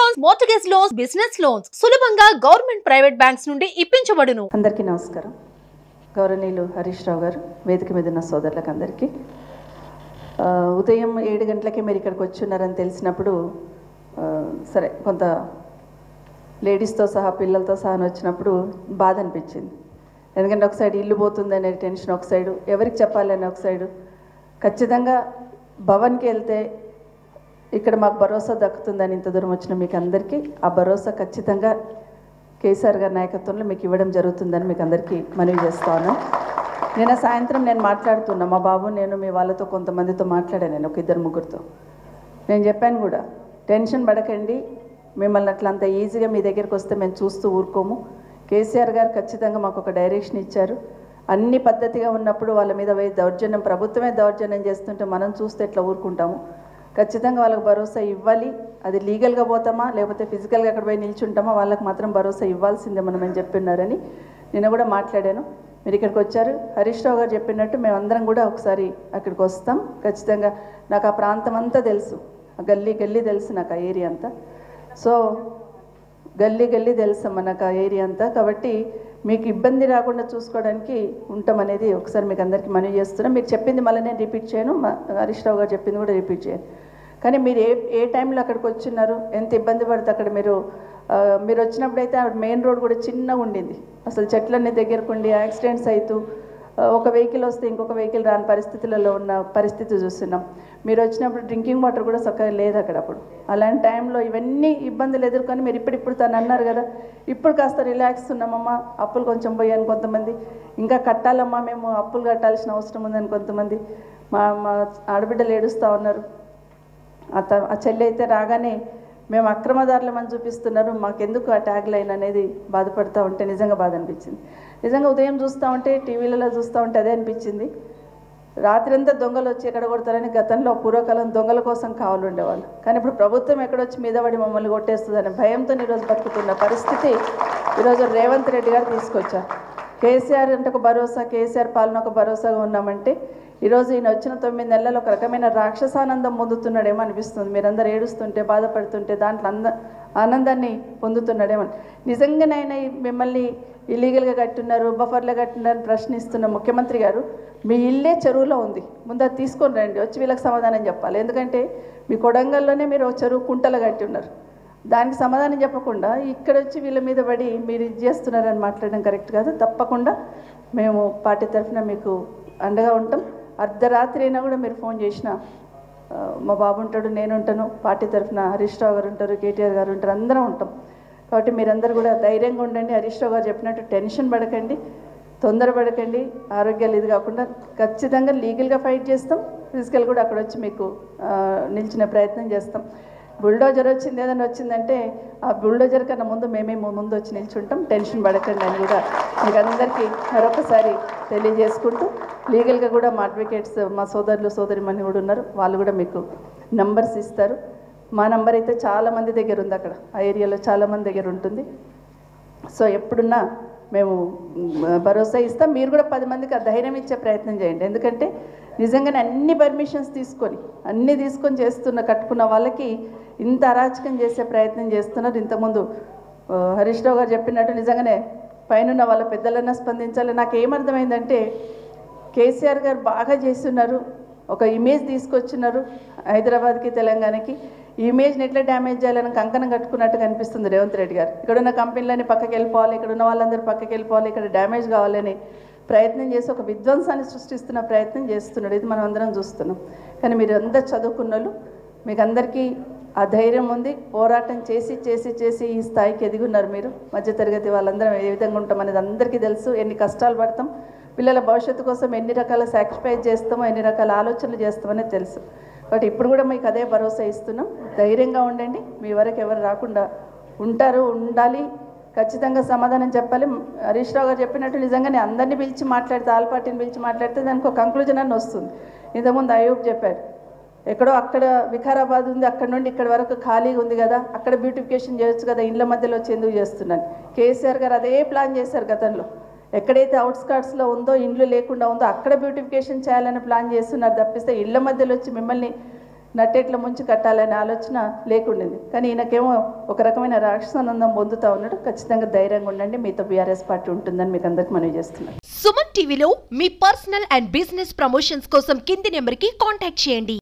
Loans, mortgage loans, business loans సులభంగా government private banks నుండి ఇప్పించబడును. అందరికీ నమస్కారం. గౌరవనీయులు హరీష్ రావు గారు, వేదిక మీద ఉన్న సోదరులకు అందరికీ ఉదయం 7 గంటలకే మీరు ఇక్కడికి వచ్చున్నారని తెలిసినప్పుడు సరే కొంత లేడీస్తో సహా పిల్లలతో సహా వచ్చినప్పుడు బాధ అనిపించింది. ఎందుకంటే ఒక సైడ్ ఇల్లు పోతుందనే టెన్షన్, ఒక సైడు ఎవరికి చెప్పాలని ఒక సైడు. ఖచ్చితంగా భవన్కి వెళ్తే ఇక్కడ మాకు భరోసా దక్కుతుందని ఇంత దూరం వచ్చిన మీకు అందరికీ ఆ భరోసా ఖచ్చితంగా కేసీఆర్ గారి నాయకత్వంలో మీకు ఇవ్వడం జరుగుతుందని మీకు అందరికీ మనవి చేస్తా ఉన్నాను. నిన్న సాయంత్రం నేను మాట్లాడుతున్నా, మా బాబు నేను మీ వాళ్ళతో కొంతమందితో మాట్లాడాను, నేను ఒక 2-3 నేను చెప్పాను కూడా, టెన్షన్ పడకండి, మిమ్మల్ని అట్లా అంత ఈజీగా మీ దగ్గరికి వస్తే మేము చూస్తూ ఊరుకోము. కేసీఆర్ గారు ఖచ్చితంగా మాకు ఒక డైరెక్షన్ ఇచ్చారు. అన్ని పద్ధతిగా ఉన్నప్పుడు వాళ్ళ మీద దౌర్జన్యం, ప్రభుత్వమే దౌర్జన్యం చేస్తుంటే మనం చూస్తే ఎట్లా ఊరుకుంటాము. ఖచ్చితంగా వాళ్ళకి భరోసా ఇవ్వాలి. అది లీగల్గా పోతామా లేకపోతే ఫిజికల్గా అక్కడ పోయి నిల్చుంటామా, వాళ్ళకి మాత్రం భరోసా ఇవ్వాల్సిందే మనం అని చెప్పినారని నిన్న కూడా మాట్లాడాను. మీరు ఇక్కడికి వచ్చారు. హరీష్ రావు గారు చెప్పినట్టు మేమందరం కూడా ఒకసారి అక్కడికి వస్తాం. ఖచ్చితంగా నాకు ఆ ప్రాంతం అంతా తెలుసు, గల్లీ గల్లీ తెలుసు నాకు ఆ ఏరియా అంతా. సో గల్లీ గల్లీ తెలుసు మనకు ఆ ఏరియా అంతా. కాబట్టి మీకు ఇబ్బంది రాకుండా చూసుకోవడానికి ఉంటామనేది ఒకసారి మీకు అందరికీ మనవి చేస్తున్నాం. మీరు చెప్పింది మళ్ళీ నేను రిపీట్ చేయను, హరీష్ రావు గారు చెప్పింది కూడా రిపీట్ చేయను. కానీ మీరు ఏ టైంలో అక్కడికి వచ్చినారు, ఎంత ఇబ్బంది పడితే అక్కడ మీరు వచ్చినప్పుడు అయితే మెయిన్ రోడ్ కూడా చిన్నగా ఉండింది. అసలు చెట్లన్నీ దగ్గరకు ఉండి యాక్సిడెంట్స్ అవుతూ ఒక వెహికల్ వస్తే ఇంకొక వెహికల్ రాని పరిస్థితులలో ఉన్న పరిస్థితి చూస్తున్నాం. మీరు వచ్చినప్పుడు డ్రింకింగ్ వాటర్ కూడా చక్కగా లేదు అక్కడ. అప్పుడు అలాంటి టైంలో ఇవన్నీ ఇబ్బందులు ఎదుర్కొని మీరు ఇప్పుడు తను అన్నారు కదా, ఇప్పుడు కాస్త రిలాక్స్ ఉన్నామమ్మా, అప్పులు కొంచెం పోయాను కొంతమంది, ఇంకా కట్టాలమ్మా మేము అప్పులు కట్టాల్సిన అవసరం ఉందని కొంతమంది మా ఆడబిడ్డలు ఏడుస్తూ ఉన్నారు. ఆ చెల్లి అయితే రాగానే మేము అక్రమదారులమని చూపిస్తున్నారు, మాకెందుకు ఆ ట్యాగ్ లైన్ అనేది బాధపడుతూ ఉంటే నిజంగా బాధ అనిపించింది. నిజంగా ఉదయం చూస్తూ ఉంటే టీవీలలో చూస్తూ ఉంటే అదే అనిపించింది. రాత్రంతా దొంగలు వచ్చి ఎక్కడ కొడతారని గతంలో పూర్వకాలం దొంగల కోసం కావాలి ఉండేవాళ్ళు. కానీ ఇప్పుడు ప్రభుత్వం ఎక్కడొచ్చి మీద పడి మమ్మల్ని కొట్టేస్తుందని భయంతో ఈరోజు బతుకుతున్న పరిస్థితి ఈరోజు రేవంత్ రెడ్డి గారు తీసుకొచ్చారు. కేసీఆర్ అంటే ఒక భరోసా, కేసీఆర్ పాలన ఒక భరోసాగా ఉన్నామంటే ఈరోజు ఈయన వచ్చిన 9 నెలలు ఒక రకమైన రాక్షసానందం పొందుతున్నాడేమో అనిపిస్తుంది. మీరందరూ ఏడుస్తుంటే బాధపడుతుంటే దాంట్లో ఆనందాన్ని పొందుతున్నాడేమో. నిజంగానైనా మిమ్మల్ని ఇల్లీగల్గా కట్టున్నారు, బఫర్లో కట్టున్నారని ప్రశ్నిస్తున్న ముఖ్యమంత్రి గారు, మీ ఇల్లే చెరువులో ఉంది, ముందు అది తీసుకొని రండి, వచ్చి వీళ్ళకి సమాధానం చెప్పాలి. ఎందుకంటే మీ కొడంగల్లోనే మీరు చెరువు కుంటలు కట్టి ఉన్నారు, దానికి సమాధానం చెప్పకుండా ఇక్కడ వచ్చి వీళ్ళ మీద పడి మీరు ఇది చేస్తున్నారని మాట్లాడడం కరెక్ట్ కాదు. తప్పకుండా మేము పార్టీ తరఫున మీకు అండగా ఉంటాం. అర్ధరాత్రి అయినా కూడా మీరు ఫోన్ చేసినా మా బాబు ఉంటాడు, నేను ఉంటాను, పార్టీ తరఫున హరీష్ రావు గారు ఉంటారు, కేటీఆర్ గారు ఉంటారు, అందరం ఉంటాం. కాబట్టి మీరందరూ కూడా ధైర్యంగా ఉండండి. హరీష్ రావు గారు చెప్పినట్టు టెన్షన్ పడకండి, తొందరపడకండి. ఆరోగ్యాలు ఇది కాకుండా ఖచ్చితంగా లీగల్గా ఫైట్ చేస్తాం, ఫిజికల్ కూడా అక్కడ వచ్చి మీకు నిలిచిన ప్రయత్నం చేస్తాం. బుల్డోజర్ వచ్చింది ఏదైనా వచ్చిందంటే ఆ బుల్డోజర్ కన్నా ముందు మేమే ముందు వచ్చి నిల్చుంటాం, టెన్షన్ పడకండి అని కూడా మీకు అందరికీ మరొకసారి తెలియజేసుకుంటూ, లీగల్గా కూడా మా అడ్వకేట్స్ మా సోదరులు సోదరిమణి కూడా ఉన్నారు, వాళ్ళు కూడా మీకు నంబర్స్ ఇస్తారు. మా నంబర్ అయితే చాలామంది దగ్గర ఉంది, అక్కడ ఆ ఏరియాలో చాలామంది దగ్గర ఉంటుంది. సో ఎప్పుడున్నా మేము భరోసా ఇస్తాం. మీరు కూడా 10 మందికి ఆ ధైర్యం ఇచ్చే ప్రయత్నం చేయండి. ఎందుకంటే నిజంగానే అన్ని పర్మిషన్స్ తీసుకొని కట్టుకున్న వాళ్ళకి ఇంత అరాచకం చేసే ప్రయత్నం చేస్తున్నారు. ఇంతకుముందు హరీష్ రావు గారు చెప్పినట్టు నిజంగానే పైన వాళ్ళ పెద్దలన్నా స్పందించాలి. నాకు ఏమర్థమైందంటే కేసీఆర్ గారు బాగా చేస్తున్నారు, ఒక ఇమేజ్ తీసుకొచ్చినారు హైదరాబాద్కి తెలంగాణకి. ఈ ఇమేజ్ని ఎట్లా డ్యామేజ్ చేయాలని కంకణం కట్టుకున్నట్టుగా అనిపిస్తుంది రేవంత్ రెడ్డి గారు. ఇక్కడున్న కంపెనీలన్నీ పక్కకి వెళ్ళిపోవాలి, ఇక్కడ ఉన్న వాళ్ళందరూ పక్కకి వెళ్ళిపోవాలి, ఇక్కడ డ్యామేజ్ కావాలని ప్రయత్నం చేసి ఒక విధ్వంసాన్ని సృష్టిస్తున్న ప్రయత్నం చేస్తున్నాడు. ఇది మనం అందరం చూస్తున్నాం. కానీ మీరు అందరు చదువుకున్న వాళ్ళు, మీకు అందరికీ ఆ ధైర్యం ఉంది. పోరాటం చేసి చేసి చేసి ఈ స్థాయికి ఎదిగున్నారు. మీరు మధ్యతరగతి వాళ్ళందరం ఏ విధంగా ఉంటాం అనేది అందరికీ తెలుసు. ఎన్ని కష్టాలు పడతాం, పిల్లల భవిష్యత్తు కోసం ఎన్ని రకాల సాక్రిఫైస్ చేస్తామో, ఎన్ని రకాల ఆలోచనలు చేస్తామనేది తెలుసు. బట్ ఇప్పుడు కూడా మీకు అదే భరోసా ఇస్తున్నాం. ధైర్యంగా ఉండండి, మీ వరకు ఎవరు రాకుండా ఉండాలి. ఖచ్చితంగా సమాధానం చెప్పాలి. హరీష్ రావు గారు చెప్పినట్టు నిజంగానే అందరినీ పిలిచి మాట్లాడితే, ఆల్ పార్టీని పిలిచి మాట్లాడితే దానికి ఒక కంక్లూజన్ అని వస్తుంది. ఇంతకుముందు అయ్యూబ్ చెప్పారు, ఎక్కడో అక్కడ వికారాబాద్ ఉంది, అక్కడ నుండి ఇక్కడ వరకు ఖాళీగా ఉంది కదా, అక్కడ బ్యూటిఫికేషన్ చేయొచ్చు కదా, ఇళ్ళ మధ్యలో వచ్చి ఎందుకు చేస్తున్నాను. కేసీఆర్ గారు అదే ప్లాన్ చేశారు గతంలో. ఎక్కడైతే అవుట్స్కట్స్లో ఉందో, ఇండ్లు లేకుండా ఉందో అక్కడ బ్యూటిఫికేషన్ చేయాలని ప్లాన్ చేస్తున్నారు తప్పిస్తే ఇళ్ళ మధ్యలో వచ్చి మిమ్మల్ని నట్టేట్ల ముంచి కట్టాలనే ఆలోచన లేకుండింది. కానీ ఈయనకేమో ఒక రకమైన రాక్షసానందం పొందుతూ ఉన్నాడు. ఖచ్చితంగా ధైర్యంగా ఉండండి, మీతో బీఆర్ఎస్ పార్టీ ఉంటుందని మీకు అందరికి మనవి చేస్తున్నాను. సుమన్ టీవీలో మీ పర్సనల్ అండ్ బిజినెస్ ప్రమోషన్స్ కోసం కింది నెంబర్కి కాంటాక్ట్ చేయండి.